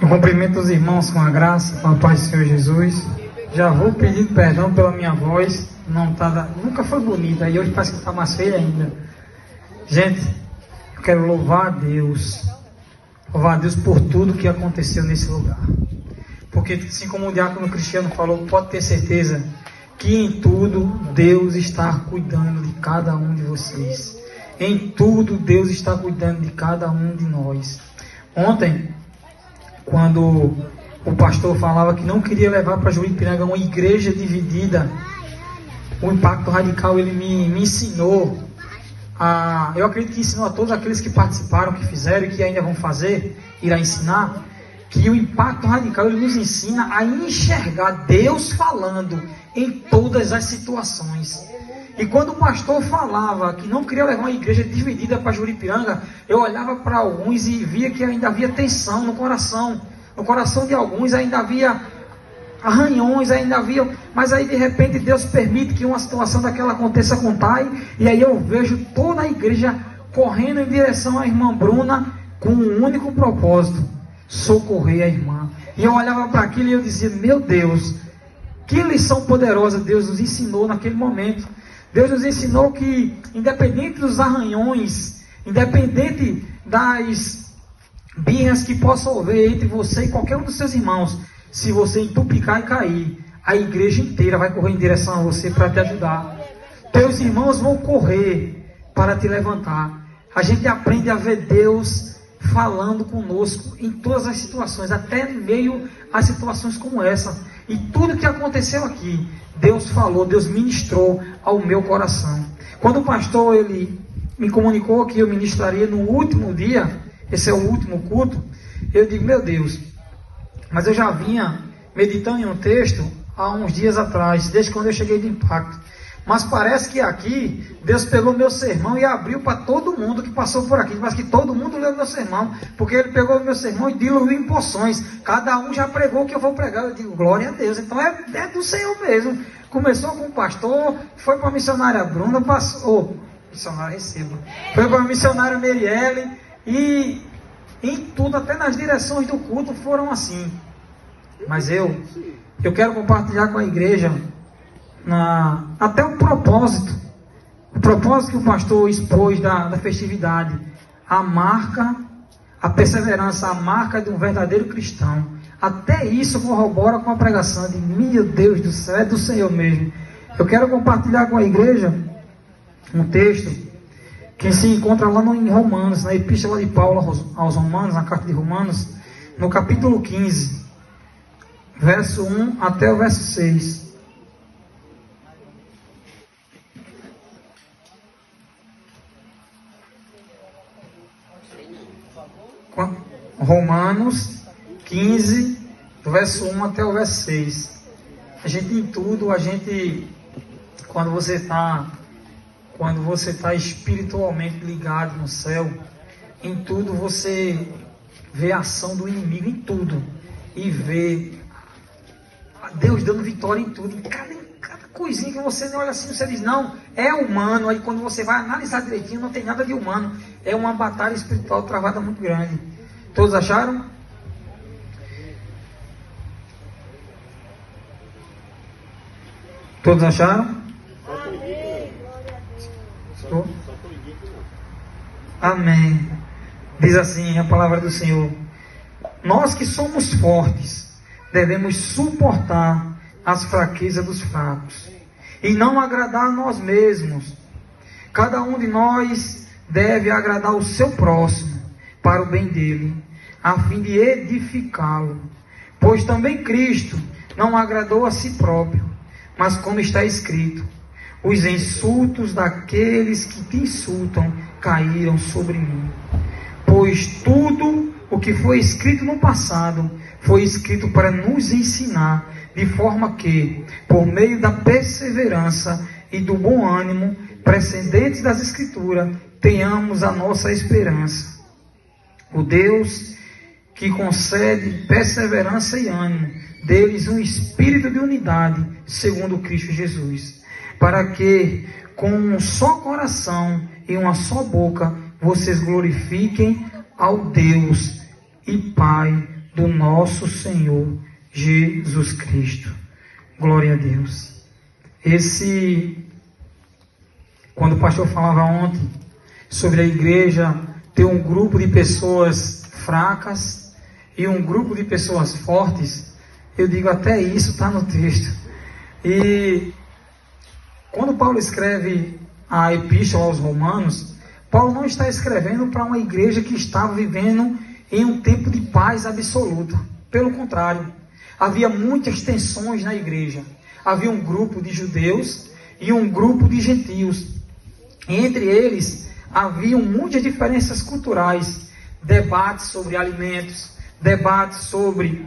Eu cumprimento os irmãos com a graça, com a paz do Senhor Jesus. Já vou pedir perdão pela minha voz, nunca foi bonita, e hoje parece que está mais feia ainda. Gente, eu quero louvar a Deus por tudo que aconteceu nesse lugar. Porque assim como o diácono Cristiano falou, pode ter certeza que em tudo Deus está cuidando de cada um de vocês. Em tudo Deus está cuidando de cada um de nós. Ontem, quando o pastor falava que não queria levar para Juripiranga uma igreja dividida, o Impacto Radical, ele me ensinou eu acredito que ensinou a todos aqueles que participaram, que fizeram e que ainda vão fazer, irá ensinar, que o Impacto Radical, ele nos ensina a enxergar Deus falando em todas as situações. E quando o pastor falava que não queria levar uma igreja dividida para Juripiranga, eu olhava para alguns e via que ainda havia tensão no coração. No coração de alguns ainda havia arranhões, mas aí de repente Deus permite que uma situação daquela aconteça com Thay, e aí eu vejo toda a igreja correndo em direção à irmã Bruna com um único propósito: socorrer a irmã. E eu olhava para aquilo e eu dizia: meu Deus, que lição poderosa Deus nos ensinou naquele momento. Deus nos ensinou que, independente dos arranhões, independente das birras que possam haver entre você e qualquer um dos seus irmãos, se você entupicar e cair, a igreja inteira vai correr em direção a você para te ajudar. Teus irmãos vão correr para te levantar. A gente aprende a ver Deus falando conosco em todas as situações, até em meio a situações como essa. E tudo que aconteceu aqui, Deus falou, Deus ministrou ao meu coração. Quando o pastor ele me comunicou que eu ministraria no último dia, esse é o último culto, eu digo: meu Deus, mas eu já vinha meditando em um texto há uns dias atrás, desde quando eu cheguei do Impacto. Mas parece que aqui, Deus pegou meu sermão e abriu para todo mundo que passou por aqui. Mas que todo mundo leu meu sermão, porque Ele pegou o meu sermão e diluiu em porções. Cada um já pregou o que eu vou pregar. Eu digo: glória a Deus. Então é do Senhor mesmo. Começou com o pastor, foi para a missionária Bruna, missionária Receba. Foi para a missionária Merielle, e em tudo, até nas direções do culto, foram assim. Mas eu quero compartilhar com a igreja até o propósito que o pastor expôs da festividade, a marca, a perseverança, a marca de um verdadeiro cristão. Até isso corrobora com a pregação de: meu Deus do céu, é do Senhor mesmo. Eu quero compartilhar com a igreja um texto que se encontra lá em Romanos, na Epístola de Paulo aos Romanos, na carta de Romanos, no capítulo 15, verso 1 até o verso 6. Romanos 15, do verso 1 até o verso 6. Quando você está espiritualmente ligado no céu, em tudo você vê a ação do inimigo em tudo, e vê Deus dando vitória em tudo, em cada coisinha que você olha assim, você diz: não, é humano. Aí quando você vai analisar direitinho, não tem nada de humano, é uma batalha espiritual travada muito grande. Todos acharam? Todos acharam? Amém. Diz assim a palavra do Senhor: nós que somos fortes devemos suportar as fraquezas dos fracos e não agradar a nós mesmos. Cada um de nós deve agradar o seu próximo para o bem dele, a fim de edificá-lo. Pois também Cristo não agradou a si próprio, mas como está escrito: os insultos daqueles que te insultam caíram sobre mim. Pois tudo o que foi escrito no passado foi escrito para nos ensinar, de forma que, por meio da perseverança e do bom ânimo precedentes das Escrituras, tenhamos a nossa esperança. O Deus que concede perseverança e ânimo, deles um espírito de unidade, segundo Cristo Jesus, para que, com um só coração e uma só boca, vocês glorifiquem ao Deus e Pai do nosso Senhor Jesus Cristo. Glória a Deus. Quando o pastor falava ontem sobre a igreja ter um grupo de pessoas fracas e um grupo de pessoas fortes, eu digo, até isso está no texto. E quando Paulo escreve a epístola aos Romanos, Paulo não está escrevendo para uma igreja que estava vivendo em um tempo de paz absoluta. Pelo contrário, havia muitas tensões na igreja. Havia um grupo de judeus e um grupo de gentios. Entre eles, haviam muitas diferenças culturais, debates sobre alimentos, debates sobre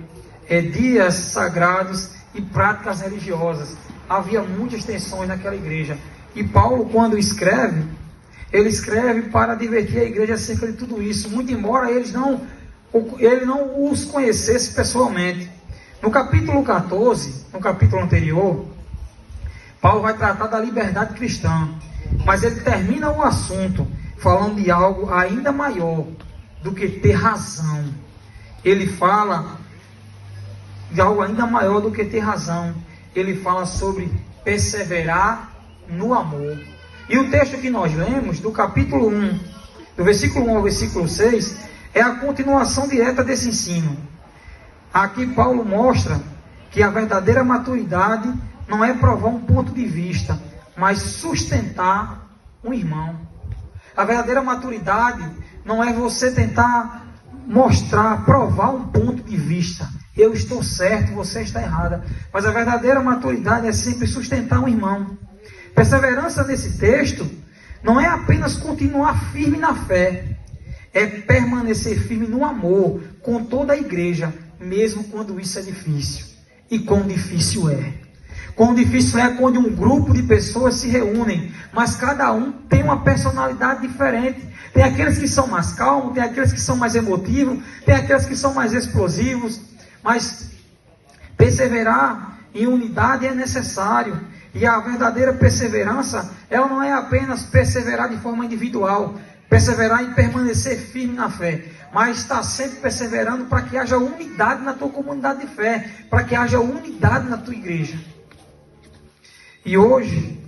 dias sagrados e práticas religiosas. Havia muitas tensões naquela igreja. E Paulo, quando escreve, ele escreve para advertir a igreja acerca de tudo isso, muito embora ele não os conhecesse pessoalmente. No capítulo 14, no capítulo anterior, Paulo vai tratar da liberdade cristã, mas ele termina o assunto falando de algo ainda maior do que ter razão. Ele fala de algo ainda maior do que ter razão. Ele fala sobre perseverar no amor. E o texto que nós lemos, do capítulo 1, do versículo 1 ao versículo 6, é a continuação direta desse ensino. Aqui Paulo mostra que a verdadeira maturidade não é provar um ponto de vista, mas sustentar um irmão. A verdadeira maturidade não é você tentar mostrar, provar um ponto de vista. Eu estou certo, você está errada. Mas a verdadeira maturidade é sempre sustentar um irmão. Perseverança nesse texto não é apenas continuar firme na fé, é permanecer firme no amor com toda a igreja, mesmo quando isso é difícil. E quão difícil é. Quão difícil é quando um grupo de pessoas se reúnem, mas cada um tem uma personalidade diferente. Tem aqueles que são mais calmos, tem aqueles que são mais emotivos, tem aqueles que são mais explosivos. Mas perseverar em unidade é necessário. E a verdadeira perseverança, ela não é apenas perseverar de forma individual, perseverar em permanecer firme na fé, mas estar sempre perseverando para que haja unidade na tua comunidade de fé, para que haja unidade na tua igreja. E hoje,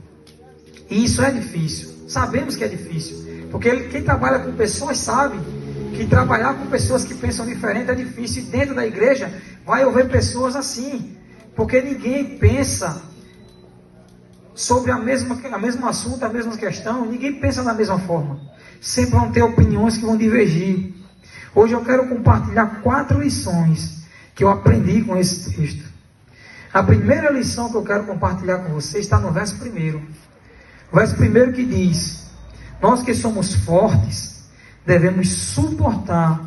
isso é difícil, sabemos que é difícil, porque quem trabalha com pessoas sabe que trabalhar com pessoas que pensam diferente é difícil, e dentro da igreja vai haver pessoas assim, porque ninguém pensa sobre o mesmo assunto, a mesma questão, ninguém pensa da mesma forma. Sempre vão ter opiniões que vão divergir. Hoje eu quero compartilhar 4 lições que eu aprendi com esse texto. A primeira lição que eu quero compartilhar com vocês está no verso 1. O verso 1 que diz: nós que somos fortes, devemos suportar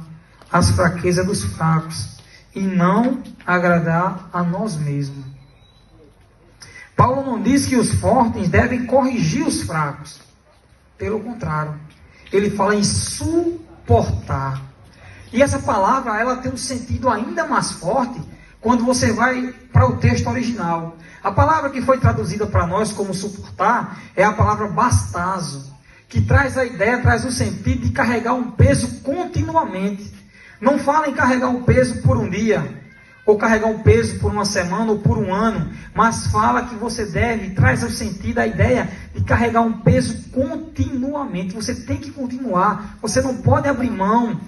as fraquezas dos fracos e não agradar a nós mesmos. Paulo não diz que os fortes devem corrigir os fracos. Pelo contrário, ele fala em suportar. E essa palavra, ela tem um sentido ainda mais forte quando você vai para o texto original. A palavra que foi traduzida para nós como suportar é a palavra bastazo, que traz a ideia, traz o sentido de carregar um peso continuamente. Não fala em carregar um peso por um dia, ou carregar um peso por uma semana ou por um ano, mas fala que você deve, traz o sentido, a ideia de carregar um peso continuamente. Você tem que continuar, você não pode abrir mão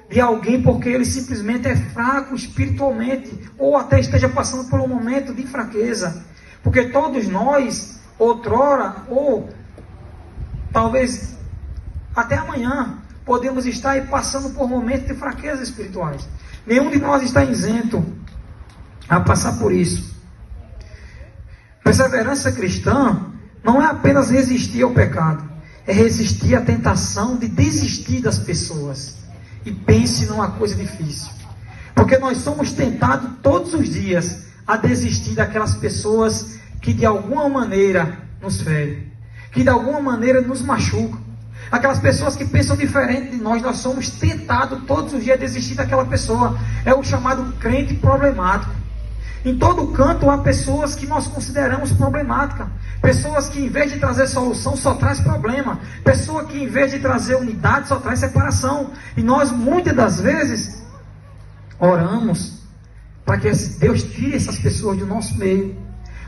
de alguém porque ele simplesmente é fraco espiritualmente, ou até esteja passando por um momento de fraqueza, porque todos nós, outrora, ou talvez até amanhã, podemos estar aí passando por momentos de fraqueza espirituais. Nenhum de nós está isento a passar por isso. Perseverança cristã não é apenas resistir ao pecado, é resistir à tentação de desistir das pessoas. E pense numa coisa difícil, porque nós somos tentados todos os dias a desistir daquelas pessoas que de alguma maneira nos ferem, que de alguma maneira nos machucam. Aquelas pessoas que pensam diferente de nós somos tentados todos os dias a desistir daquela pessoa. É o chamado crente problemático. Em todo canto há pessoas que nós consideramos problemáticas. Pessoas que em vez de trazer solução só traz problema. Pessoa que em vez de trazer unidade só traz separação. E nós muitas das vezes oramos para que Deus tire essas pessoas do nosso meio.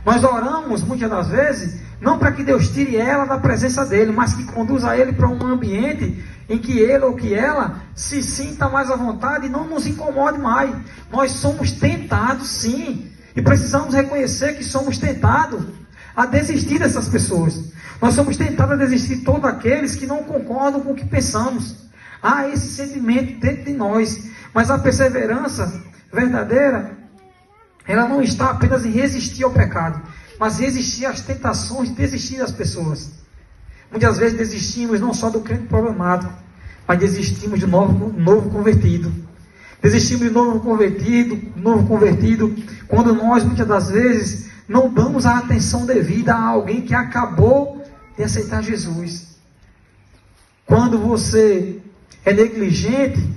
Nós oramos, muitas das vezes, não para que Deus tire ela da presença dele, mas que conduza ele para um ambiente em que ele ou que ela se sinta mais à vontade e não nos incomode mais. Nós somos tentados, sim, e precisamos reconhecer que somos tentados a desistir dessas pessoas. Nós somos tentados a desistir de todos aqueles que não concordam com o que pensamos. Há esse sentimento dentro de nós, mas a perseverança verdadeira, ela não está apenas em resistir ao pecado, mas resistir às tentações, desistir das pessoas. Muitas vezes desistimos não só do crente problemático, mas desistimos de novo convertido. Desistimos de novo convertido, quando nós, muitas das vezes, não damos a atenção devida a alguém que acabou de aceitar Jesus. Quando você é negligente,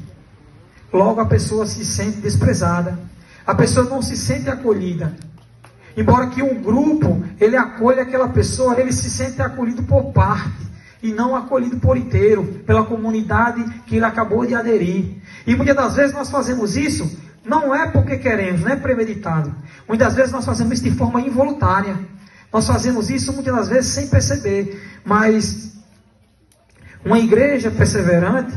logo a pessoa se sente desprezada. A pessoa não se sente acolhida. Embora que um grupo, ele acolha aquela pessoa, ele se sente acolhido por parte, e não acolhido por inteiro, pela comunidade que ele acabou de aderir. E muitas das vezes nós fazemos isso, não é porque queremos, não é premeditado. Muitas das vezes nós fazemos isso de forma involuntária. Nós fazemos isso muitas das vezes sem perceber. Mas uma igreja perseverante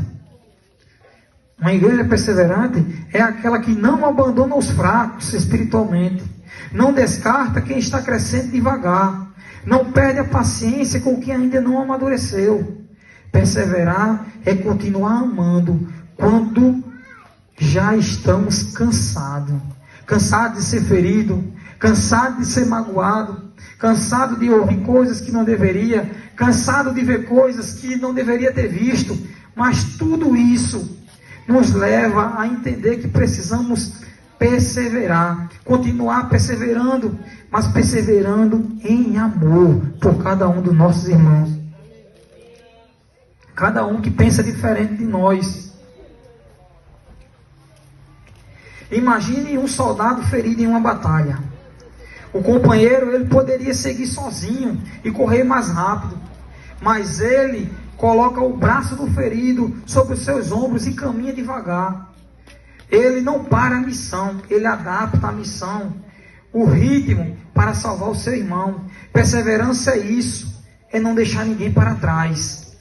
é aquela que não abandona os fracos espiritualmente, não descarta quem está crescendo devagar, não perde a paciência com quem ainda não amadureceu. Perseverar é continuar amando quando já estamos cansados de ser ferido, cansado de ser magoado, cansado de ouvir coisas que não deveria, cansado de ver coisas que não deveria ter visto. Mas tudo isso nos leva a entender que precisamos perseverar, continuar perseverando, mas perseverando em amor por cada um dos nossos irmãos. Cada um que pensa diferente de nós. Imagine um soldado ferido em uma batalha. O companheiro, ele poderia seguir sozinho e correr mais rápido, mas ele coloca o braço do ferido sobre os seus ombros e caminha devagar. Ele não para a missão, ele adapta a missão, o ritmo para salvar o seu irmão. Perseverança é isso, é não deixar ninguém para trás.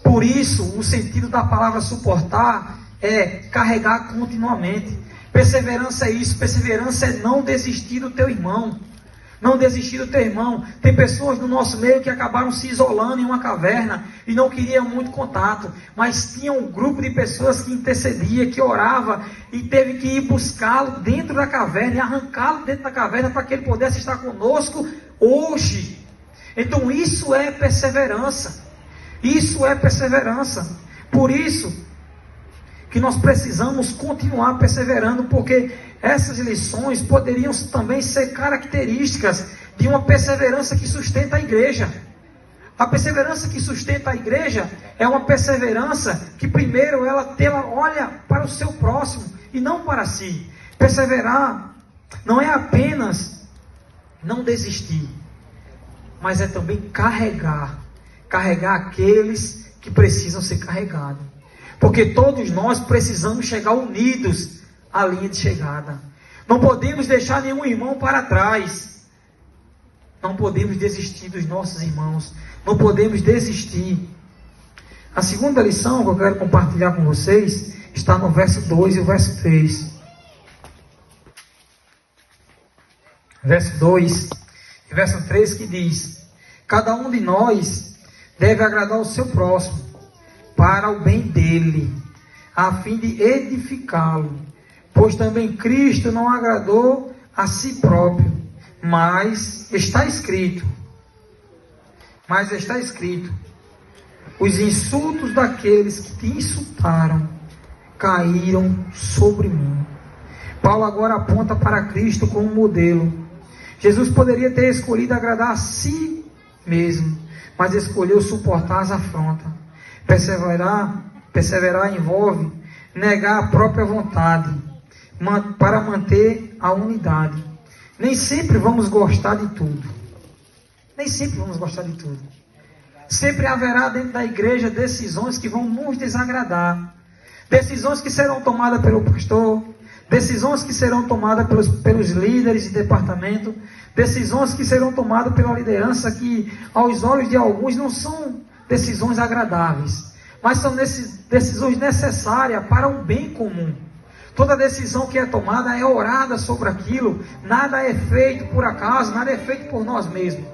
Por isso, o sentido da palavra suportar é carregar continuamente. Perseverança é isso, perseverança é não desistir do teu irmão. Não desistir do teu irmão. Tem pessoas no nosso meio que acabaram se isolando em uma caverna e não queriam muito contato, mas tinha um grupo de pessoas que intercedia, que orava, e teve que ir buscá-lo dentro da caverna e arrancá-lo dentro da caverna para que ele pudesse estar conosco hoje. Então isso é perseverança. Isso é perseverança. Por isso que nós precisamos continuar perseverando, porque essas lições poderiam também ser características de uma perseverança que sustenta a igreja. A perseverança que sustenta a igreja é uma perseverança que primeiro ela olha para o seu próximo e não para si. Perseverar não é apenas não desistir, mas é também carregar aqueles que precisam ser carregados. Porque todos nós precisamos chegar unidos à linha de chegada. Não podemos deixar nenhum irmão para trás. Não podemos desistir dos nossos irmãos. Não podemos desistir. A segunda lição que eu quero compartilhar com vocês está no verso 2 e o verso 3. Verso 2 e verso 3 que diz: cada um de nós deve agradar o seu próximo, para o bem dele, a fim de edificá-lo. Pois também Cristo não agradou a si próprio, mas está escrito, os insultos daqueles que te insultaram caíram sobre mim. Paulo agora aponta para Cristo como modelo. Jesus poderia ter escolhido agradar a si mesmo, mas escolheu suportar as afrontas. Perseverar envolve negar a própria vontade para manter a unidade. Nem sempre vamos gostar de tudo. Sempre haverá dentro da igreja decisões que vão nos desagradar. Decisões que serão tomadas pelo pastor, decisões que serão tomadas pelos líderes de departamento, decisões que serão tomadas pela liderança, que aos olhos de alguns não são decisões agradáveis, mas são decisões necessárias para um bem comum. Toda decisão que é tomada é orada sobre aquilo, nada é feito por acaso, nada é feito por nós mesmos.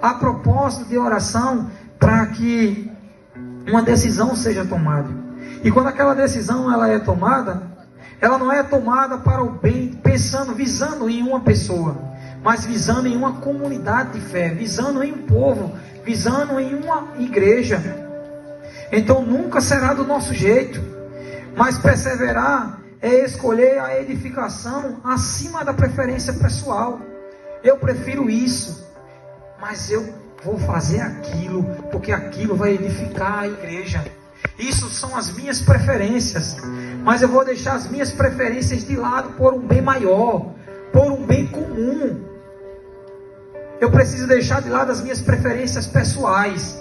Há propósito de oração para que uma decisão seja tomada. E quando aquela decisão ela é tomada, ela não é tomada para o bem, visando em uma pessoa, mas visando em uma comunidade de fé, visando em um povo, visando em uma igreja. Então nunca será do nosso jeito, mas perseverar é escolher a edificação acima da preferência pessoal. Eu prefiro isso, mas eu vou fazer aquilo, porque aquilo vai edificar a igreja. Isso são as minhas preferências, mas eu vou deixar as minhas preferências de lado por um bem maior, por um bem comum. Eu preciso deixar de lado as minhas preferências pessoais.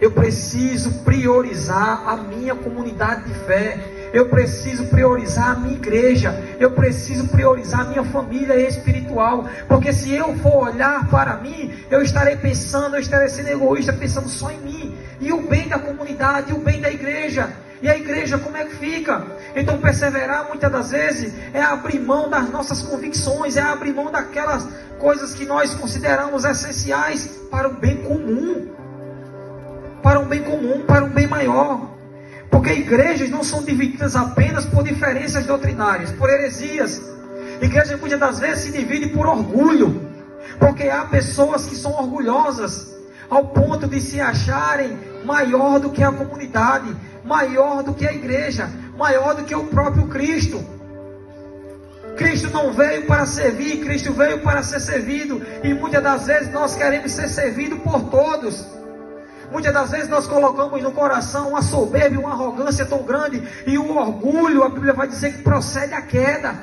Eu preciso priorizar a minha comunidade de fé. Eu preciso priorizar a minha igreja. Eu preciso priorizar a minha família espiritual. Porque se eu for olhar para mim, eu estarei sendo egoísta, pensando só em mim. E o bem da comunidade, e o bem da igreja. E a igreja como é que fica? Então perseverar muitas das vezes é abrir mão das nossas convicções, é abrir mão daquelas coisas que nós consideramos essenciais para o bem comum. Para um bem comum, para um bem maior. Porque igrejas não são divididas apenas por diferenças doutrinárias, por heresias. Igreja muitas das vezes se divide por orgulho. Porque há pessoas que são orgulhosas ao ponto de se acharem maior do que a comunidade, maior do que a igreja, maior do que o próprio Cristo. Cristo não veio para servir, Cristo veio para ser servido. E muitas das vezes nós queremos ser servidos por todos. Muitas das vezes nós colocamos no coração uma soberba, uma arrogância tão grande, e o orgulho, a Bíblia vai dizer que procede à queda.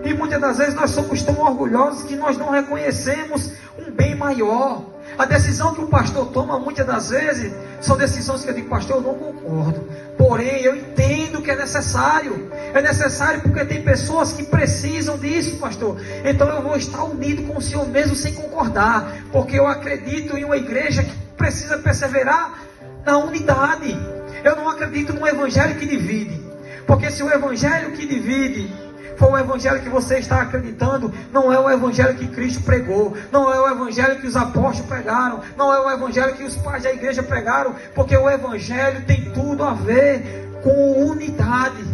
E muitas das vezes nós somos tão orgulhosos que nós não reconhecemos um bem maior. A decisão que o pastor toma muitas das vezes são decisões que eu digo, pastor, eu não concordo. Porém, eu entendo que é necessário. É necessário porque tem pessoas que precisam disso, pastor. Então eu vou estar unido com o Senhor mesmo sem concordar. Porque eu acredito em uma igreja que precisa perseverar na unidade. Eu não acredito num evangelho que divide. Porque se o evangelho que divide for o evangelho que você está acreditando, não é o evangelho que Cristo pregou, não é o evangelho que os apóstolos pregaram, não é o evangelho que os pais da igreja pregaram, porque o evangelho tem tudo a ver com unidade.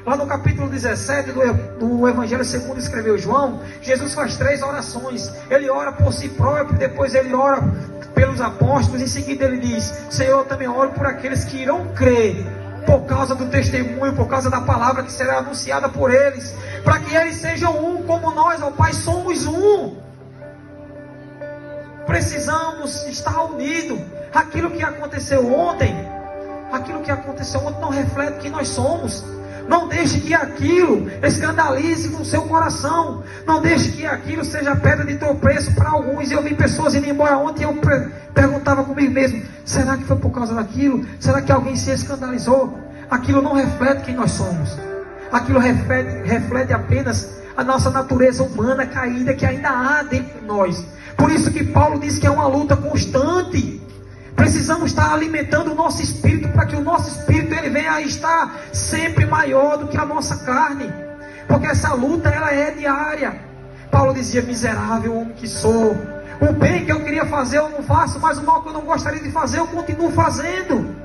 Lá no capítulo 17 do Evangelho segundo escreveu João, Jesus faz 3 orações. Ele ora por si próprio, depois ele ora pelos apóstolos, em seguida ele diz, Senhor, eu também oro por aqueles que irão crer, por causa do testemunho, por causa da palavra que será anunciada por eles, para que eles sejam um, como nós, ó Pai, somos um. Precisamos estar unidos. Aquilo que aconteceu ontem não reflete quem nós somos. Não deixe que aquilo escandalize o seu coração. Não deixe que aquilo seja pedra de tropeço para alguns. Eu vi pessoas indo embora ontem e eu perguntava comigo mesmo, será que foi por causa daquilo? Será que alguém se escandalizou? Aquilo não reflete quem nós somos. Aquilo reflete apenas a nossa natureza humana caída que ainda há dentro de nós. Por isso que Paulo diz que é uma luta constante. Precisamos estar alimentando o nosso espírito, para que o nosso espírito ele venha a estar sempre maior do que a nossa carne. Porque essa luta ela é diária. Paulo dizia, miserável homem que sou. O bem que eu queria fazer eu não faço, mas o mal que eu não gostaria de fazer eu continuo fazendo.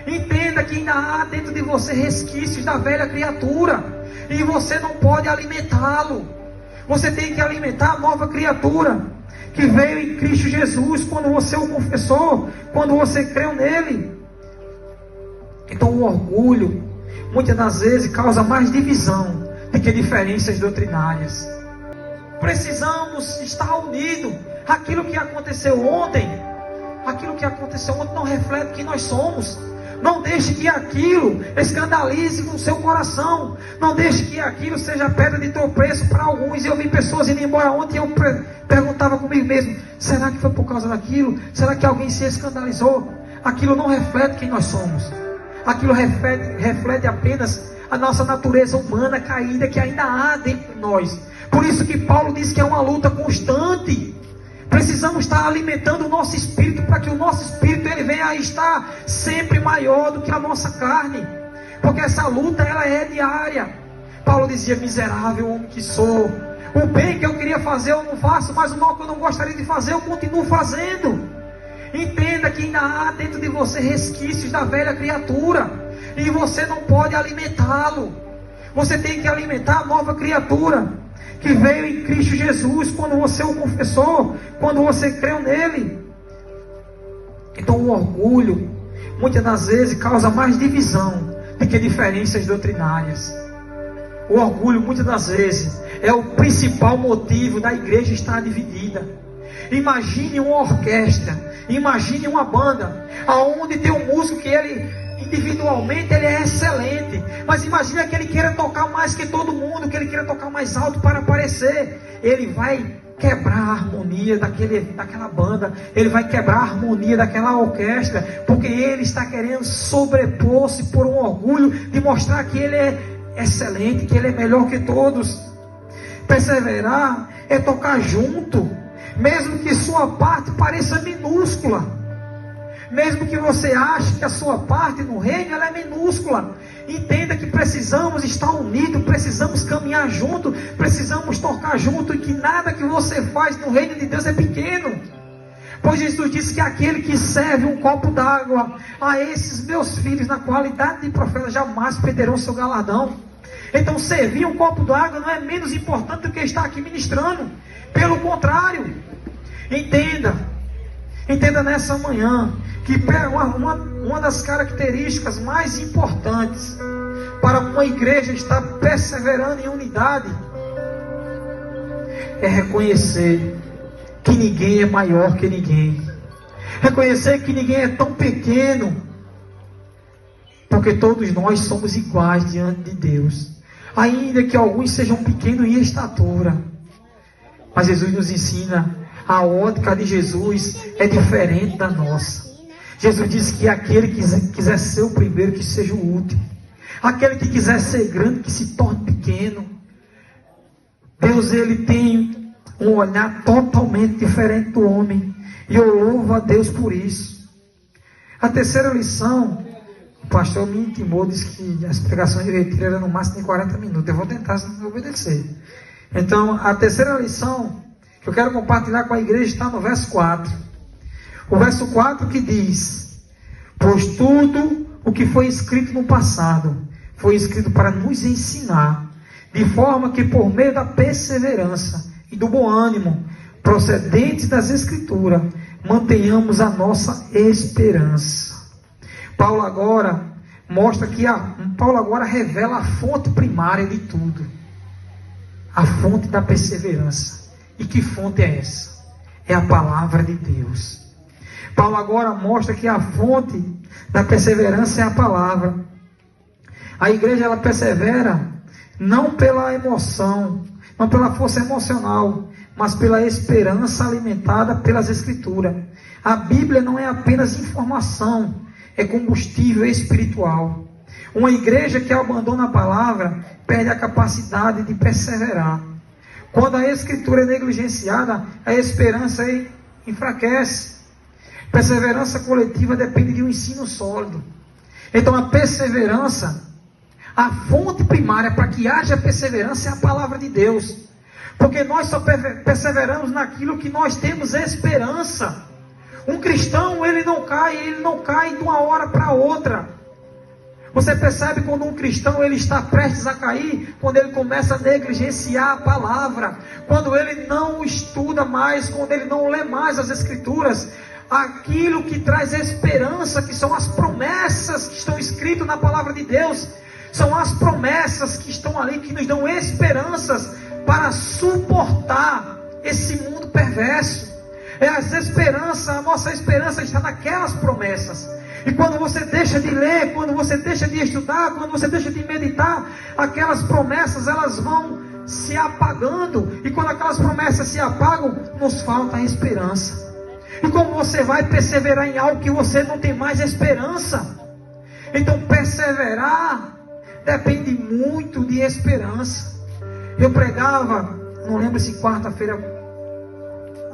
Entenda que ainda há dentro de você resquícios da velha criatura. E você não pode alimentá-lo. Você tem que alimentar a nova criatura que veio em Cristo Jesus, quando você o confessou, quando você creu nele. Então o orgulho, muitas das vezes, causa mais divisão do que diferenças doutrinárias. Precisamos estar unidos. Aquilo que aconteceu ontem não reflete quem nós somos. Não deixe que aquilo escandalize o seu coração. Não deixe que aquilo seja pedra de tropeço para alguns. Eu vi pessoas indo embora ontem e eu perguntava comigo mesmo, será que foi por causa daquilo? Será que alguém se escandalizou? Aquilo não reflete quem nós somos. aquilo reflete apenas a nossa natureza humana caída que ainda há dentro de nós. Por isso que Paulo diz que é uma luta constante. Precisamos estar alimentando o nosso espírito, para que o nosso espírito ele venha a estar sempre maior do que a nossa carne, porque essa luta ela é diária. Paulo dizia: miserável homem que sou, o bem que eu queria fazer eu não faço, mas o mal que eu não gostaria de fazer eu continuo fazendo. Entenda que ainda há dentro de você resquícios da velha criatura, e você não pode alimentá-lo. Você tem que alimentar a nova criatura que veio em Cristo Jesus, quando você o confessou, quando você creu nele. Então o orgulho, muitas das vezes, causa mais divisão do que diferenças doutrinárias. O orgulho, muitas das vezes, é o principal motivo da igreja estar dividida. Imagine uma orquestra, imagine uma banda, aonde tem um músico que ele individualmente ele é excelente, mas imagina que ele queira tocar mais que todo mundo, que ele queira tocar mais alto para aparecer. Ele vai quebrar a harmonia daquela banda, ele vai quebrar a harmonia daquela orquestra, porque ele está querendo sobrepor-se por um orgulho de mostrar que ele é excelente, que ele é melhor que todos. Perseverar é tocar junto, mesmo que sua parte pareça minúscula. Mesmo que você ache que a sua parte no reino ela é minúscula, entenda que precisamos estar unidos, precisamos caminhar junto, precisamos tocar junto, e que nada que você faz no reino de Deus é pequeno. Pois Jesus disse que aquele que serve um copo d'água a esses meus filhos na qualidade de profeta jamais perderão seu galardão. Então servir um copo d'água não é menos importante do que estar aqui ministrando. Pelo contrário, entenda nessa manhã que uma das características mais importantes para uma igreja estar perseverando em unidade é reconhecer que ninguém é maior que ninguém, reconhecer que ninguém é tão pequeno, porque todos nós somos iguais diante de Deus, ainda que alguns sejam pequenos em estatura. Mas Jesus nos ensina, a ótica de Jesus é diferente da nossa. Jesus disse que aquele que quiser ser o primeiro, que seja o último. Aquele que quiser ser grande, que se torne pequeno. Deus, ele tem um olhar totalmente diferente do homem, e eu louvo a Deus por isso. A terceira lição, o pastor me intimou, disse que as pregações de retiro eram no máximo de 40 minutos. Eu vou tentar obedecer. Então, a terceira lição que eu quero compartilhar com a igreja está no verso 4. O verso 4 que diz: pois tudo o que foi escrito no passado foi escrito para nos ensinar, de forma que por meio da perseverança e do bom ânimo procedentes das Escrituras mantenhamos a nossa esperança. Paulo agora revela a fonte primária de tudo, a fonte da perseverança. E que fonte é essa? É a palavra de Deus. Paulo agora mostra que a fonte da perseverança é a palavra. A igreja ela persevera não pela emoção, não pela força emocional, mas pela esperança alimentada pelas Escrituras. A Bíblia não é apenas informação, é combustível espiritual. Uma igreja que abandona a palavra perde a capacidade de perseverar. Quando a Escritura é negligenciada, a esperança enfraquece. Perseverança coletiva depende de um ensino sólido. Então a perseverança, a fonte primária para que haja perseverança é a palavra de Deus. Porque nós só perseveramos naquilo que nós temos esperança. Um cristão, ele não cai de uma hora para outra. Você percebe quando um cristão ele está prestes a cair, quando ele começa a negligenciar a palavra, quando ele não estuda mais, quando ele não lê mais as Escrituras, aquilo que traz esperança, que são as promessas que estão escritas na palavra de Deus, são as promessas que estão ali, que nos dão esperanças para suportar esse mundo perverso. A nossa esperança está naquelas promessas. E quando você deixa de ler, quando você deixa de estudar, quando você deixa de meditar, aquelas promessas elas vão se apagando. E quando aquelas promessas se apagam, nos falta a esperança. E como você vai perseverar em algo que você não tem mais esperança? Então perseverar depende muito de esperança. Eu pregava, não lembro se quarta-feira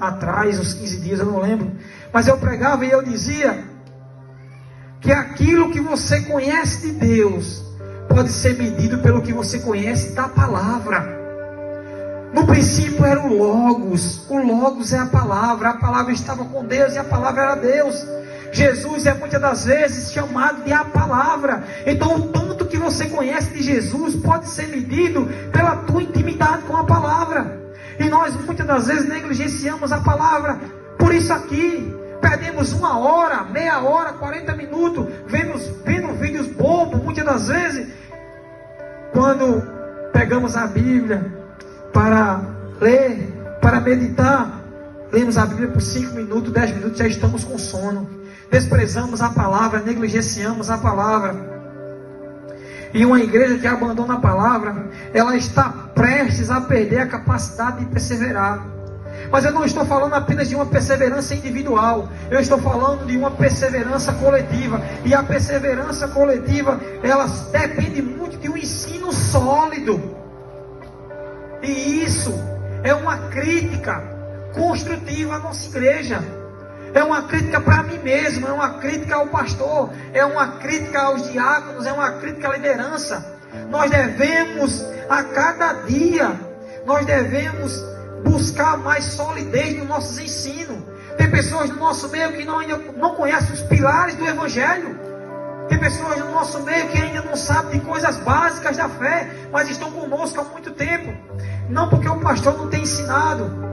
atrás, uns 15 dias, eu não lembro, mas eu pregava e eu dizia que aquilo que você conhece de Deus pode ser medido pelo que você conhece da palavra. No princípio era o Logos é a palavra estava com Deus e a palavra era Deus. Jesus é muitas das vezes chamado de a palavra. Então o tanto que você conhece de Jesus pode ser medido pela tua intimidade com a palavra. E nós muitas das vezes negligenciamos a palavra. Por isso aqui perdemos 1 hora, meia hora, 40 minutos vendo vídeos bobos, muitas das vezes, quando pegamos a Bíblia para ler, para meditar, lemos a Bíblia por 5 minutos, 10 minutos, já estamos com sono. Desprezamos a palavra, negligenciamos a palavra. E uma igreja que abandona a palavra, ela está prestes a perder a capacidade de perseverar. Mas eu não estou falando apenas de uma perseverança individual, eu estou falando de uma perseverança coletiva. E a perseverança coletiva, ela depende muito de um ensino sólido. E isso é uma crítica construtiva à nossa igreja. É uma crítica para mim mesmo, é uma crítica ao pastor, é uma crítica aos diáconos, é uma crítica à liderança. Nós devemos, a cada dia, nós devemos buscar mais solidez nos nossos ensinos. Tem pessoas no nosso meio que ainda não conhecem os pilares do Evangelho. Tem pessoas no nosso meio que ainda não sabem de coisas básicas da fé, mas estão conosco há muito tempo. Não porque o pastor não tem ensinado,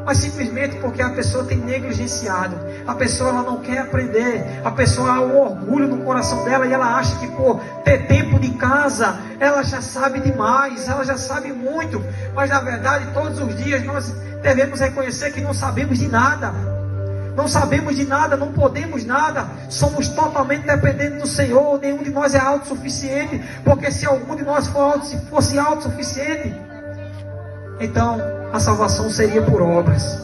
mas simplesmente porque a pessoa tem negligenciado. A pessoa ela não quer aprender. A pessoa há um orgulho no coração dela e ela acha que por ter tempo de casa, ela já sabe demais, ela já sabe muito. Mas na verdade, todos os dias nós devemos reconhecer que não sabemos de nada. Não sabemos de nada, não podemos nada. Somos totalmente dependentes do Senhor. Nenhum de nós é autossuficiente. Porque se algum de nós fosse autossuficiente, então a salvação seria por obras.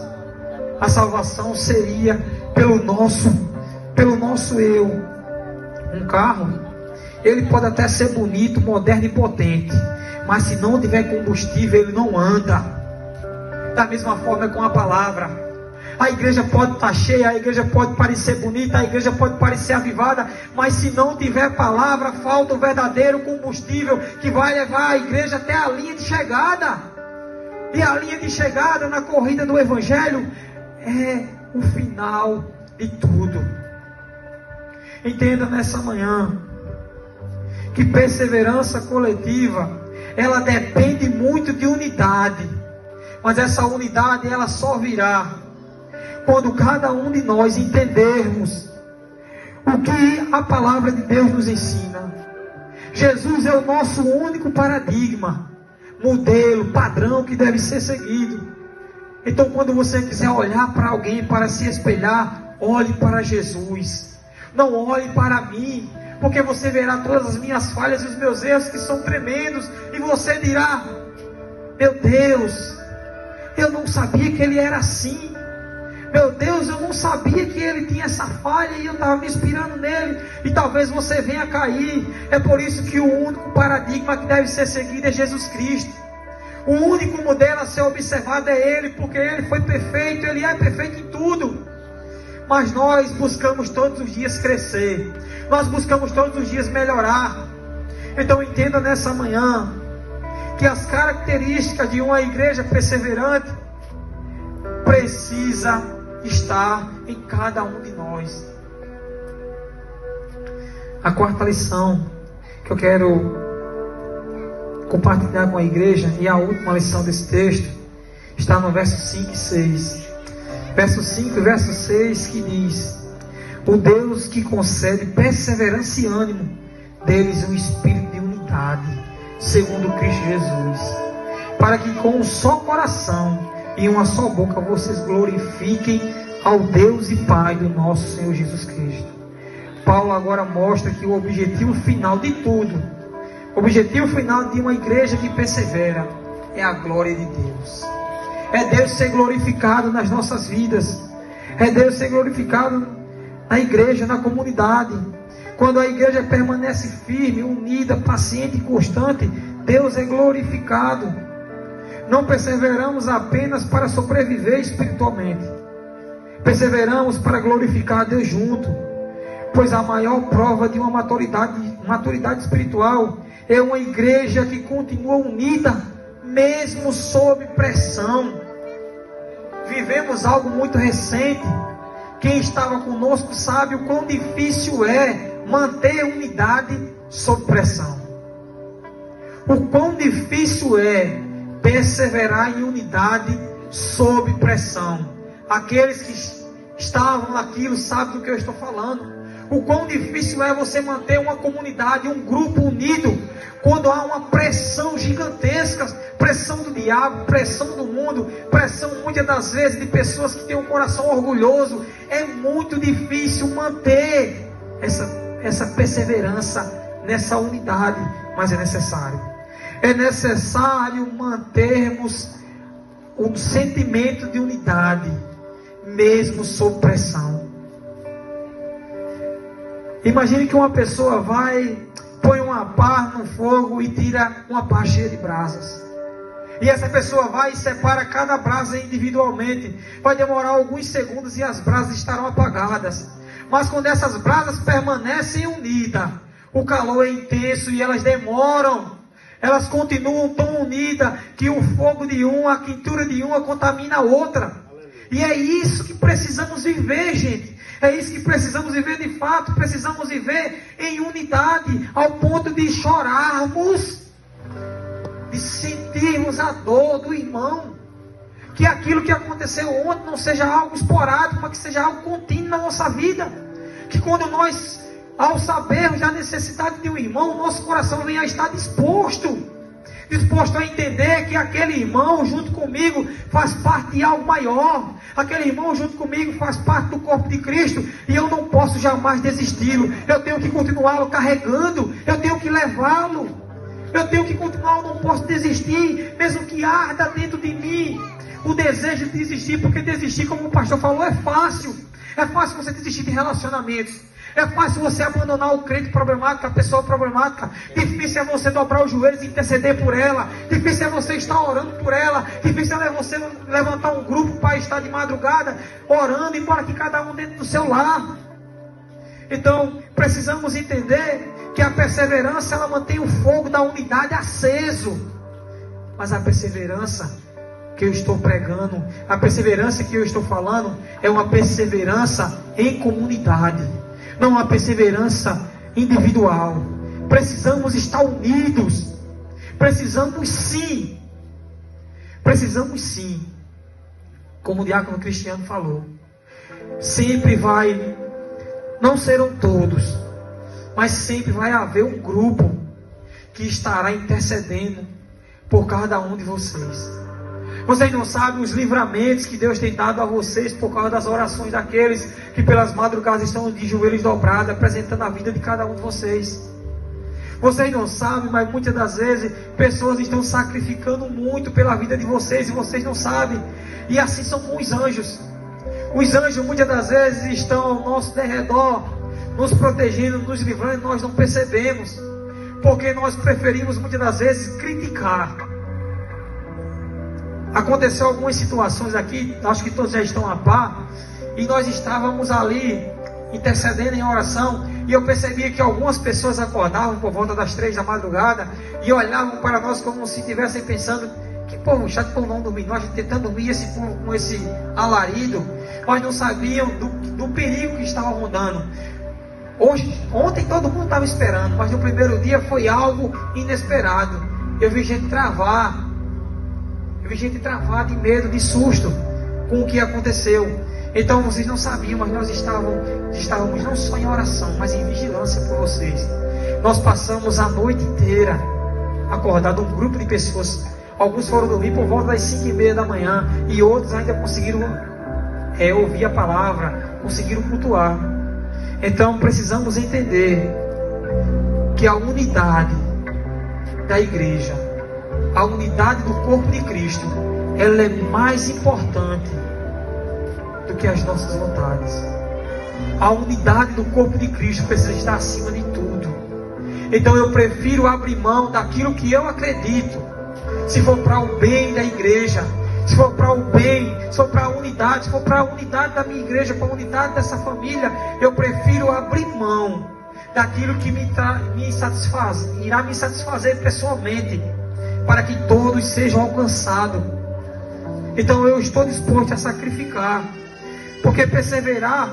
A salvação seria pelo nosso eu. Um carro, ele pode até ser bonito, moderno e potente, mas se não tiver combustível, ele não anda. Da mesma forma com a palavra. A igreja pode estar cheia, a igreja pode parecer bonita, a igreja pode parecer avivada, mas se não tiver palavra, falta o verdadeiro combustível que vai levar a igreja até a linha de chegada. E a linha de chegada na corrida do Evangelho é o final de tudo. Entenda nessa manhã que perseverança coletiva, ela depende muito de unidade. Mas essa unidade ela só virá quando cada um de nós entendermos o que a palavra de Deus nos ensina. Jesus é o nosso único paradigma, modelo, padrão que deve ser seguido. Então quando você quiser olhar para alguém para se espelhar, olhe para Jesus. Não olhe para mim, porque você verá todas as minhas falhas e os meus erros que são tremendos, e você dirá: meu Deus, eu não sabia que ele era assim. Meu Deus, eu não sabia que ele tinha essa falha e eu estava me inspirando nele. E talvez você venha a cair. É por isso que o único paradigma que deve ser seguido é Jesus Cristo. O único modelo a ser observado é ele, porque ele foi perfeito, ele é perfeito em tudo. Mas nós buscamos todos os dias crescer. Nós buscamos todos os dias melhorar. Então entenda nessa manhã que as características de uma igreja perseverante precisa estar em cada um de nós. A quarta lição que eu quero compartilhar com a igreja, e a última lição desse texto, está no verso 5 e 6. Verso 5 e verso 6 que diz: o Deus que concede perseverança e ânimo, deles um espírito de unidade, segundo Cristo Jesus, para que com um só coração e uma só boca vocês glorifiquem ao Deus e Pai do nosso Senhor Jesus Cristo. Paulo agora mostra que o objetivo final de tudo, o objetivo final de uma igreja que persevera, é a glória de Deus. É Deus ser glorificado nas nossas vidas. É Deus ser glorificado na igreja, na comunidade. Quando a igreja permanece firme, unida, paciente e constante, Deus é glorificado. Não perseveramos apenas para sobreviver espiritualmente. Perseveramos para glorificar a Deus junto. Pois a maior prova de uma maturidade espiritual é uma igreja que continua unida, mesmo sob pressão. Vivemos algo muito recente. Quem estava conosco sabe o quão difícil é manter unidade sob pressão. O quão difícil é perseverar em unidade sob pressão. Aqueles que estavam naquilo sabem do que eu estou falando. O quão difícil é você manter uma comunidade, um grupo unido, quando há uma pressão gigantesca, pressão do diabo, pressão do mundo, pressão muitas das vezes de pessoas que têm um coração orgulhoso. É muito difícil manter essa perseverança nessa unidade, mas é necessário. É necessário mantermos o sentimento de unidade, mesmo sob pressão. Imagine que uma pessoa põe uma pá no fogo e tira uma pá cheia de brasas. E essa pessoa vai e separa cada brasa individualmente. Vai demorar alguns segundos e as brasas estarão apagadas. Mas quando essas brasas permanecem unidas, o calor é intenso e elas demoram. Elas continuam tão unidas que o fogo de uma, a quentura de uma contamina a outra. E é isso que precisamos viver, gente. É isso que precisamos viver de fato. Precisamos viver em unidade, ao ponto de chorarmos, de sentirmos a dor do irmão. Que aquilo que aconteceu ontem não seja algo esporádico, mas que seja algo contínuo na nossa vida. Que quando nós, ao sabermos da necessidade de um irmão, nosso coração venha a estar disposto a entender que aquele irmão junto comigo faz parte de algo maior. Aquele irmão junto comigo faz parte do corpo de Cristo, e eu não posso jamais desisti-lo. Eu tenho que continuá-lo carregando, eu tenho que levá-lo, eu tenho que continuar, eu não posso desistir, mesmo que arda dentro de mim o desejo de desistir, porque desistir, como o pastor falou, é fácil. É fácil você desistir de relacionamentos. É fácil você abandonar o crente problemático, a pessoa problemática. Difícil é você dobrar os joelhos e interceder por ela. Difícil é você estar orando por ela. Difícil é você levantar um grupo para estar de madrugada orando, embora que cada um dentro do seu lar. Então, precisamos entender que a perseverança, ela mantém o fogo da unidade aceso. Mas a perseverança que eu estou pregando, a perseverança que eu estou falando, é uma perseverança em comunidade, não uma perseverança individual. Precisamos estar unidos. Precisamos sim, como o diácono Cristiano falou, sempre vai, não serão todos, mas sempre vai haver um grupo que estará intercedendo por cada um de vocês. Vocês não sabem os livramentos que Deus tem dado a vocês por causa das orações daqueles que pelas madrugadas estão de joelhos dobrados, apresentando a vida de cada um de vocês. Vocês não sabem, mas muitas das vezes pessoas estão sacrificando muito pela vida de vocês e vocês não sabem. E assim são com os anjos. Os anjos muitas das vezes estão ao nosso derredor, nos protegendo, nos livrando, e nós não percebemos, porque nós preferimos muitas das vezes criticar. Aconteceu algumas situações aqui, acho que todos já estão a par, e nós estávamos ali intercedendo em oração, e eu percebia que algumas pessoas acordavam por volta das 3 da madrugada e olhavam para nós como se estivessem pensando: que povo chato, povo não dormir, nós tentando dormir esse povo com esse alarido. Mas não sabiam do perigo que estava rondando. Ontem todo mundo estava esperando, mas no primeiro dia foi algo inesperado. Eu vi gente travar de medo, de susto com o que aconteceu. Então vocês não sabiam, mas nós estávamos não só em oração, mas em vigilância por vocês. Nós passamos a noite inteira acordado, um grupo de pessoas. Alguns foram dormir por volta das 5:30 da manhã, e outros ainda conseguiram ouvir a palavra, conseguiram cultuar. Então precisamos entender que a unidade da igreja, a unidade do corpo de Cristo, ela é mais importante do que as nossas vontades. A unidade do corpo de Cristo precisa estar acima de tudo. Então eu prefiro abrir mão daquilo que eu acredito. Se for para o bem da igreja, se for para o bem, se for para a unidade, se for para a unidade da minha igreja, para a unidade dessa família, eu prefiro abrir mão daquilo que irá me satisfazer pessoalmente, para que todos sejam alcançados. Então eu estou disposto a sacrificar, porque perseverar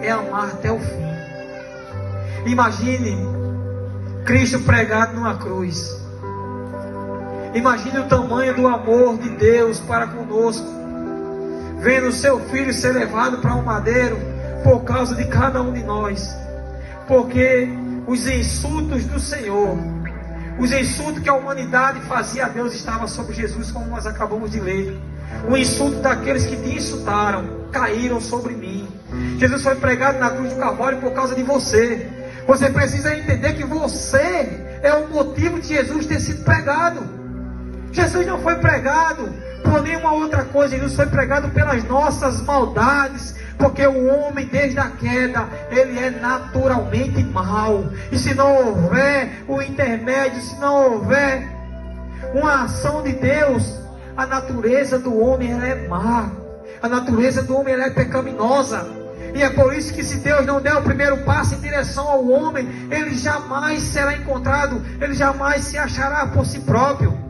é amar até o fim. Imagine Cristo pregado numa cruz. Imagine o tamanho do amor de Deus para conosco, vendo o seu filho ser levado para um madeiro por causa de cada um de nós. Porque os insultos do Senhor, os insultos que a humanidade fazia a Deus, estavam sobre Jesus, como nós acabamos de ler. O insulto daqueles que te insultaram caíram sobre mim. Jesus foi pregado na cruz do Calvário por causa de você. Você precisa entender que você é o motivo de Jesus ter sido pregado. Jesus não foi pregado por nenhuma outra coisa. Jesus foi pregado pelas nossas maldades, porque o homem desde a queda, ele é naturalmente mau. E se não houver o intermédio, se não houver uma ação de Deus, a natureza do homem ela é má. A natureza do homem ela é pecaminosa. E é por isso que se Deus não der o primeiro passo em direção ao homem, ele jamais será encontrado, ele jamais se achará por si próprio.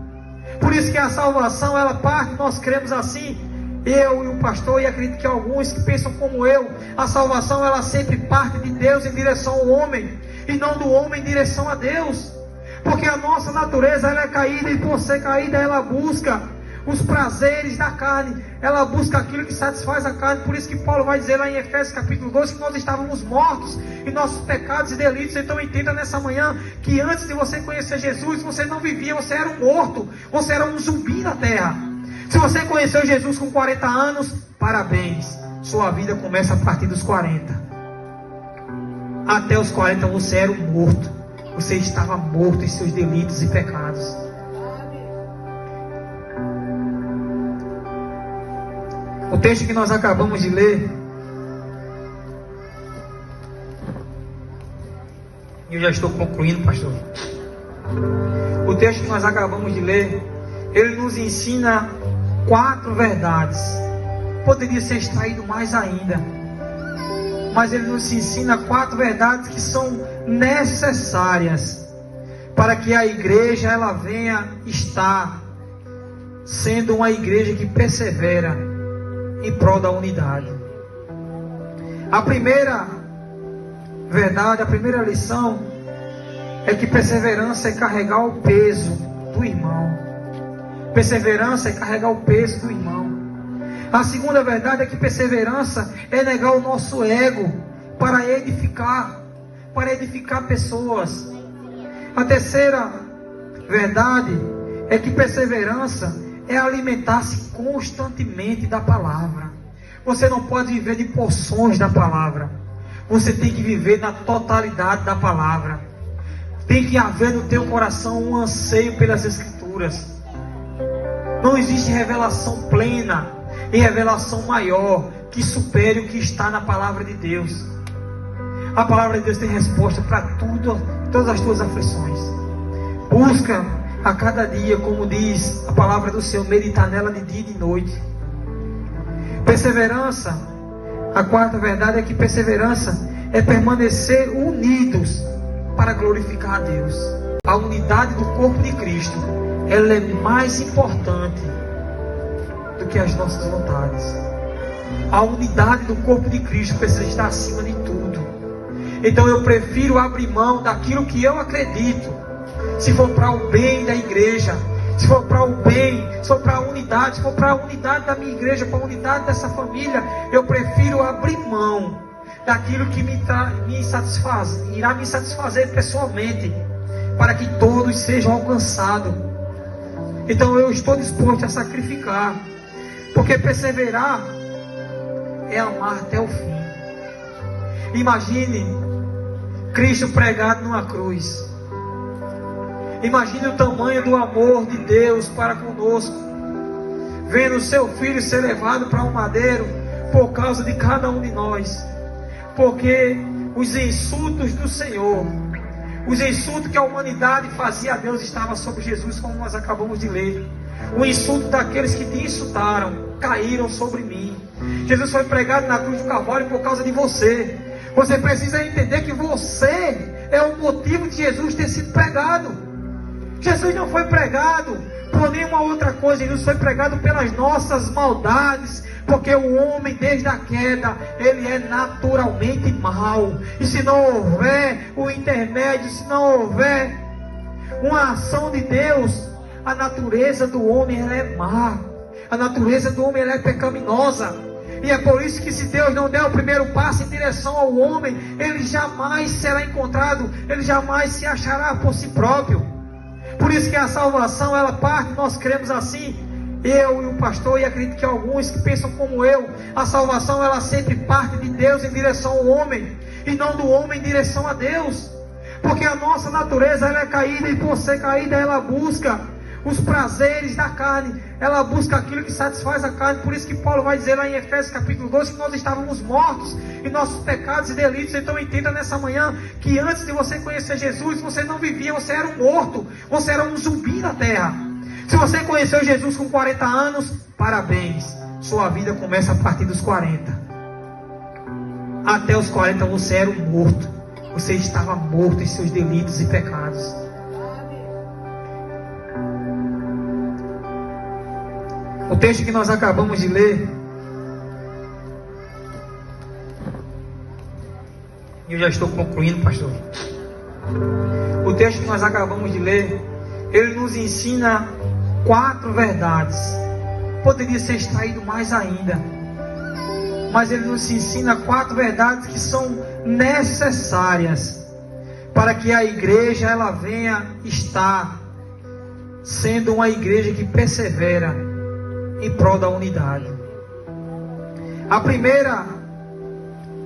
Por isso que a salvação ela parte, nós cremos assim, eu e o pastor, e acredito que alguns que pensam como eu, a salvação ela sempre parte de Deus em direção ao homem, e não do homem em direção a Deus. Porque a nossa natureza ela é caída, e por ser caída ela busca os prazeres da carne, ela busca aquilo que satisfaz a carne. Por isso que Paulo vai dizer lá em Efésios capítulo 2 que nós estávamos mortos em nossos pecados e delitos. Então entenda nessa manhã que antes de você conhecer Jesus, você não vivia, você era um morto, você era um zumbi na terra. Se você conheceu Jesus com 40 anos, parabéns, sua vida começa a partir dos 40. Até os 40 você era um morto, você estava morto em seus delitos e pecados. O texto que nós acabamos de ler, eu já estou concluindo, pastor. O texto que nós acabamos de ler, ele nos ensina 4 verdades. Poderia ser extraído mais ainda, mas ele nos ensina 4 verdades que são necessárias para que a igreja ela venha estar sendo uma igreja que persevera em prol da unidade. A primeira verdade, a primeira lição é que perseverança é carregar o peso do irmão. Perseverança é carregar o peso do irmão. A segunda verdade é que perseverança é negar o nosso ego para edificar pessoas. A terceira verdade é que perseverança é alimentar-se constantemente da palavra. Você não pode viver de porções da palavra. Você tem que viver na totalidade da palavra. Tem que haver no teu coração um anseio pelas Escrituras. Não existe revelação plena e revelação maior que supere o que está na palavra de Deus. A palavra de Deus tem resposta para tudo, todas as tuas aflições. Busca a cada dia, como diz a palavra do Senhor, meditar nela de dia e de noite. Perseverança, a quarta verdade é que perseverança é permanecer unidos para glorificar a Deus. A unidade do corpo de Cristo, ela é mais importante do que as nossas vontades. A unidade do corpo de Cristo precisa estar acima de tudo. Então eu prefiro abrir mão daquilo que eu acredito. Se for para o bem da igreja, se for para o bem, se for para a unidade, se for para a unidade da minha igreja, para a unidade dessa família, eu prefiro abrir mão daquilo que irá me satisfazer pessoalmente, para que todos sejam alcançados. Então eu estou disposto a sacrificar, porque perseverar é amar até o fim. Imagine Cristo pregado numa cruz. Imagine o tamanho do amor de Deus para conosco, vendo o seu filho ser levado para um madeiro por causa de cada um de nós. Porque os insultos do Senhor, os insultos que a humanidade fazia a Deus, estavam sobre Jesus, como nós acabamos de ler. O insulto daqueles que te insultaram caíram sobre mim. Jesus foi pregado na cruz do Calvário por causa de você. Você precisa entender que você é o motivo de Jesus ter sido pregado. Jesus não foi pregado por nenhuma outra coisa. Jesus foi pregado pelas nossas maldades. Porque o homem, desde a queda, ele é naturalmente mau. E se não houver o intermédio, se não houver uma ação de Deus, a natureza do homem ela é má. A natureza do homem ela é pecaminosa. E é por isso que, se Deus não der o primeiro passo em direção ao homem, ele jamais será encontrado, ele jamais se achará por si próprio. Por isso que a salvação ela parte, nós cremos assim, eu e o pastor, e acredito que alguns que pensam como eu, a salvação ela sempre parte de Deus em direção ao homem, e não do homem em direção a Deus. Porque a nossa natureza ela é caída, e por ser caída ela busca os prazeres da carne, ela busca aquilo que satisfaz a carne. Por isso que Paulo vai dizer lá em Efésios capítulo 2 que nós estávamos mortos em nossos pecados e delitos. Então entenda nessa manhã que antes de você conhecer Jesus, você não vivia, você era um morto, você era um zumbi na terra. Se você conheceu Jesus com 40 anos, parabéns, sua vida começa a partir dos 40. Até os 40 você era um morto, você estava morto em seus delitos e pecados. O texto que nós acabamos de ler, eu já estou concluindo, pastor. O texto que nós acabamos de ler, ele nos ensina 4 verdades. Poderia ser extraído mais ainda, mas ele nos ensina 4 verdades que são necessárias para que a igreja ela venha estar sendo uma igreja que persevera em prol da unidade. A primeira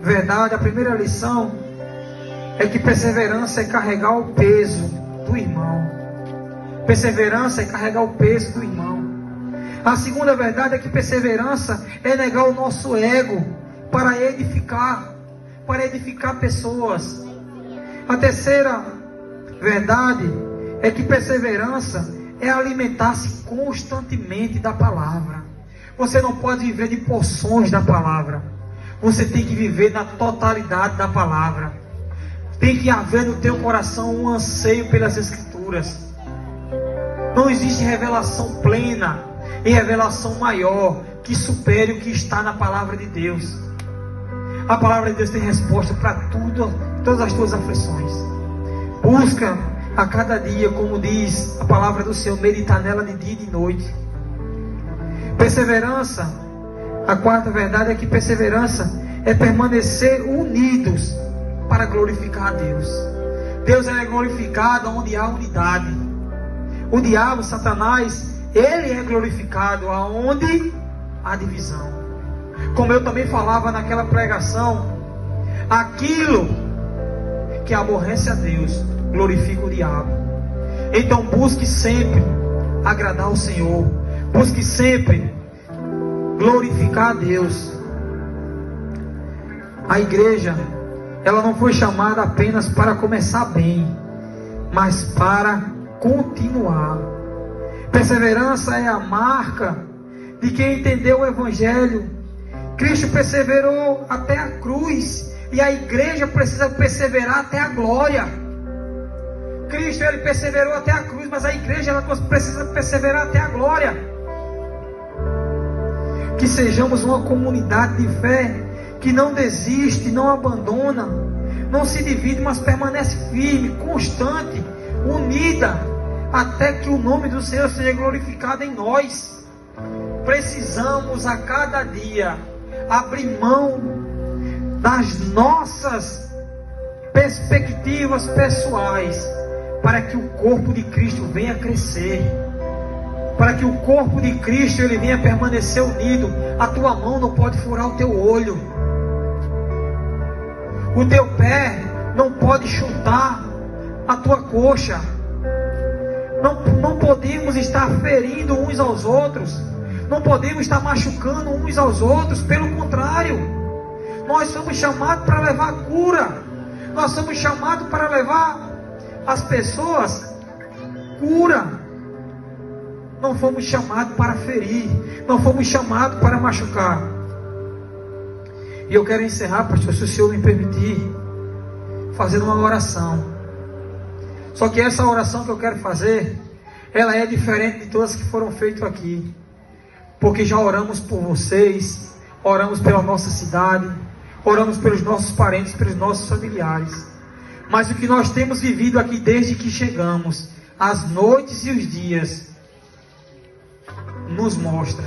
verdade, a primeira lição é que perseverança é carregar o peso do irmão. Perseverança é carregar o peso do irmão. A segunda verdade é que perseverança é negar o nosso ego para edificar pessoas. A terceira verdade é que perseverança é alimentar-se constantemente da palavra. Você não pode viver de porções da palavra. Você tem que viver na totalidade da palavra. Tem que haver no teu coração um anseio pelas Escrituras. Não existe revelação plena e revelação maior que supere o que está na palavra de Deus. A palavra de Deus tem resposta para tudo, todas as tuas aflições. Busca a cada dia, como diz a palavra do Senhor, meditar nela de dia e de noite. Perseverança, a quarta verdade é que perseverança é permanecer unidos para glorificar a Deus. Deus é glorificado onde há unidade. O diabo, Satanás, ele é glorificado aonde há divisão. Como eu também falava naquela pregação, aquilo que aborrece a Deus glorifica o diabo. Então busque sempre agradar o Senhor. Busque sempre glorificar a Deus. A igreja, ela não foi chamada apenas para começar bem, mas para continuar. Perseverança é a marca de quem entendeu o Evangelho. Cristo perseverou até a cruz, e a igreja precisa perseverar até a glória. Cristo ele perseverou até a cruz, mas a igreja ela precisa perseverar até a glória. Que sejamos uma comunidade de fé que não desiste, não abandona, não se divide, mas permanece firme, constante, unida, até que o nome do Senhor seja glorificado em nós. Precisamos a cada dia abrir mão das nossas perspectivas pessoais, para que o corpo de Cristo venha crescer, para que o corpo de Cristo ele venha permanecer unido. A tua mão não pode furar o teu olho, o teu pé não pode chutar a tua coxa. Não podemos estar ferindo uns aos outros, não podemos estar machucando uns aos outros. Pelo contrário, Nós somos chamados para levar cura. Nós somos chamados para levar as pessoas cura. Não fomos chamados para ferir. Não fomos chamados para machucar. E eu quero encerrar, pastor, se o Senhor me permitir, fazendo uma oração. Só que essa oração que eu quero fazer, ela é diferente de todas que foram feitas aqui. Porque já oramos por vocês, oramos pela nossa cidade, oramos pelos nossos parentes, pelos nossos familiares. Mas o que nós temos vivido aqui desde que chegamos, as noites e os dias, nos mostra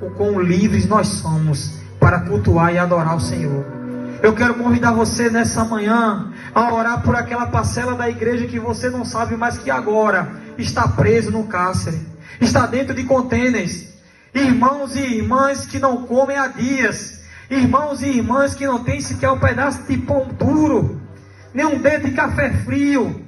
o quão livres nós somos para cultuar e adorar o Senhor. Eu quero convidar você nessa manhã a orar por aquela parcela da igreja que você não sabe, mas que agora está preso no cárcere, está dentro de contêineres. Irmãos e irmãs que não comem há dias, irmãos e irmãs que não têm sequer um pedaço de pão duro, nem um dedo de café frio.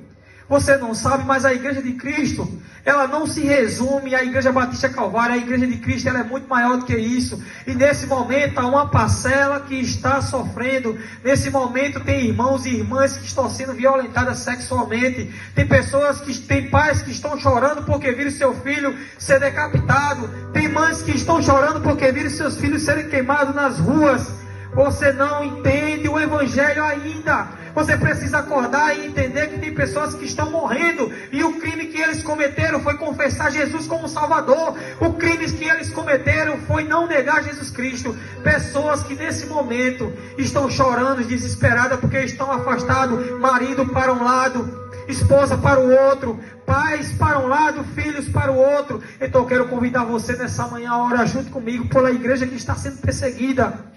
Você não sabe, mas a igreja de Cristo, ela não se resume à Igreja Batista Calvário. A igreja de Cristo, ela é muito maior do que isso. E nesse momento há uma parcela que está sofrendo. Nesse momento tem irmãos e irmãs que estão sendo violentadas sexualmente. Tem pessoas tem pais que estão chorando porque viram seu filho ser decapitado. Tem mães que estão chorando porque viram seus filhos serem queimados nas ruas. Você não entende o Evangelho ainda. Você precisa acordar e entender que tem pessoas que estão morrendo. E o crime que eles cometeram foi confessar Jesus como Salvador. O crime que eles cometeram foi não negar Jesus Cristo. Pessoas que nesse momento estão chorando, desesperadas, porque estão afastados. Marido para um lado, esposa para o outro, pais para um lado, filhos para o outro. Então eu quero convidar você nessa manhã a orar junto comigo pela igreja que está sendo perseguida.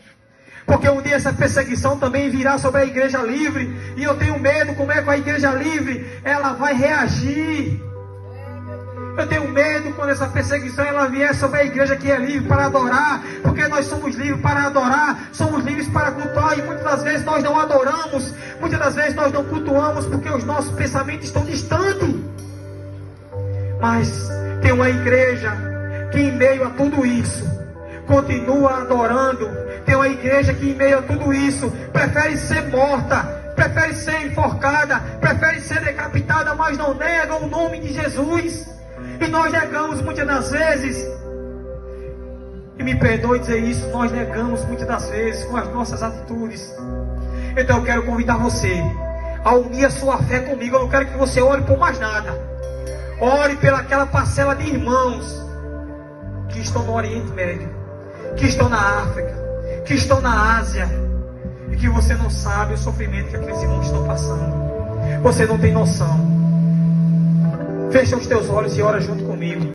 Porque um dia essa perseguição também virá sobre a igreja livre. E eu tenho medo como é que a igreja livre ela vai reagir. Eu tenho medo quando essa perseguição ela vier sobre a igreja que é livre para adorar. Porque nós somos livres para adorar, somos livres para cultuar. E muitas das vezes nós não adoramos, muitas das vezes nós não cultuamos porque os nossos pensamentos estão distantes. Mas tem uma igreja que em meio a tudo isso continua adorando. Tem uma igreja que em meio a tudo isso prefere ser morta, prefere ser enforcada, prefere ser decapitada, mas não nega o nome de Jesus. E nós negamos muitas das vezes, e me perdoe dizer isso, nós negamos muitas das vezes com as nossas atitudes. Então eu quero convidar você a unir a sua fé comigo. Eu não quero que você ore por mais nada. Ore pelaquela parcela de irmãos que estão no Oriente Médio, que estão na África, que estão na Ásia, e que você não sabe o sofrimento que aqueles irmãos estão passando. Você não tem noção. Fecha os teus olhos e ora junto comigo.